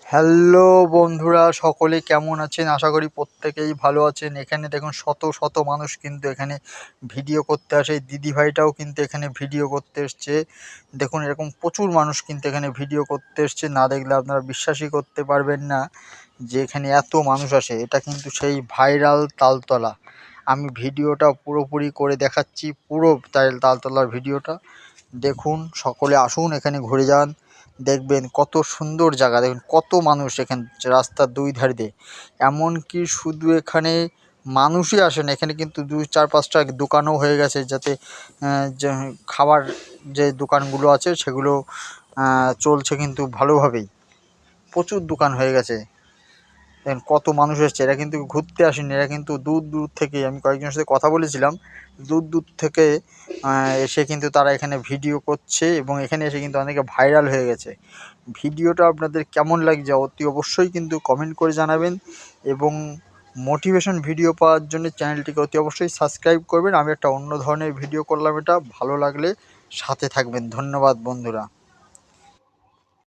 Hello বন্ধুরা, সকলে কেমন আছেন? আশা করি প্রত্যেকেই ভালো আছেন। এখানে দেখুন শত শত মানুষ কিন্তু এখানে ভিডিও করতে আসে। এই দিদিভাইটাও কিন্তু এখানে ভিডিও করতে এসছে। দেখুন এরকম প্রচুর মানুষ কিন্তু এখানে ভিডিও করতে এসছে। না দেখলে আপনারা বিশ্বাসই করতে পারবেন না যে এখানে এত মানুষ আসে। এটা কিন্তু সেই ভাইরাল তালতলা। আমি ভিডিওটা পুরোপুরি করে দেখাচ্ছি, পুরো তালতলার ভিডিওটা দেখুন। সকলে আসুন, এখানে ঘুরে যান, দেখবেন কত সুন্দর জায়গা। দেখুন কত মানুষ এখানে রাস্তার দুই ধারে দিয়ে। এমনকি শুধু এখানে মানুষই আসে না, এখানে কিন্তু 2-4-5টা দোকানও হয়ে গেছে, যাতে যে খাবার যে দোকানগুলো আছে সেগুলো চলছে কিন্তু ভালোভাবেই। প্রচুর দোকান হয়ে গেছে। দেখেন কত মানুষ এসছে। এরা কিন্তু ঘুরতে আসেনি, এরা কিন্তু দূর দূর থেকে, আমি কয়েকজনের সাথে কথা বলেছিলাম, দূর দূর থেকে এসে কিন্তু তারা এখানে ভিডিও করছে এবং এখানে এসে কিন্তু অনেকে ভাইরাল হয়ে গেছে। ভিডিওটা আপনাদের কেমন লাগছে অতি অবশ্যই কিন্তু কমেন্ট করে জানাবেন এবং মোটিভেশন ভিডিও পাওয়ার জন্য চ্যানেলটিকে অতি অবশ্যই সাবস্ক্রাইব করবেন। আমি একটা অন্য ধরনের ভিডিও করলাম, এটা ভালো লাগলে সাথে থাকবেন। ধন্যবাদ বন্ধুরা।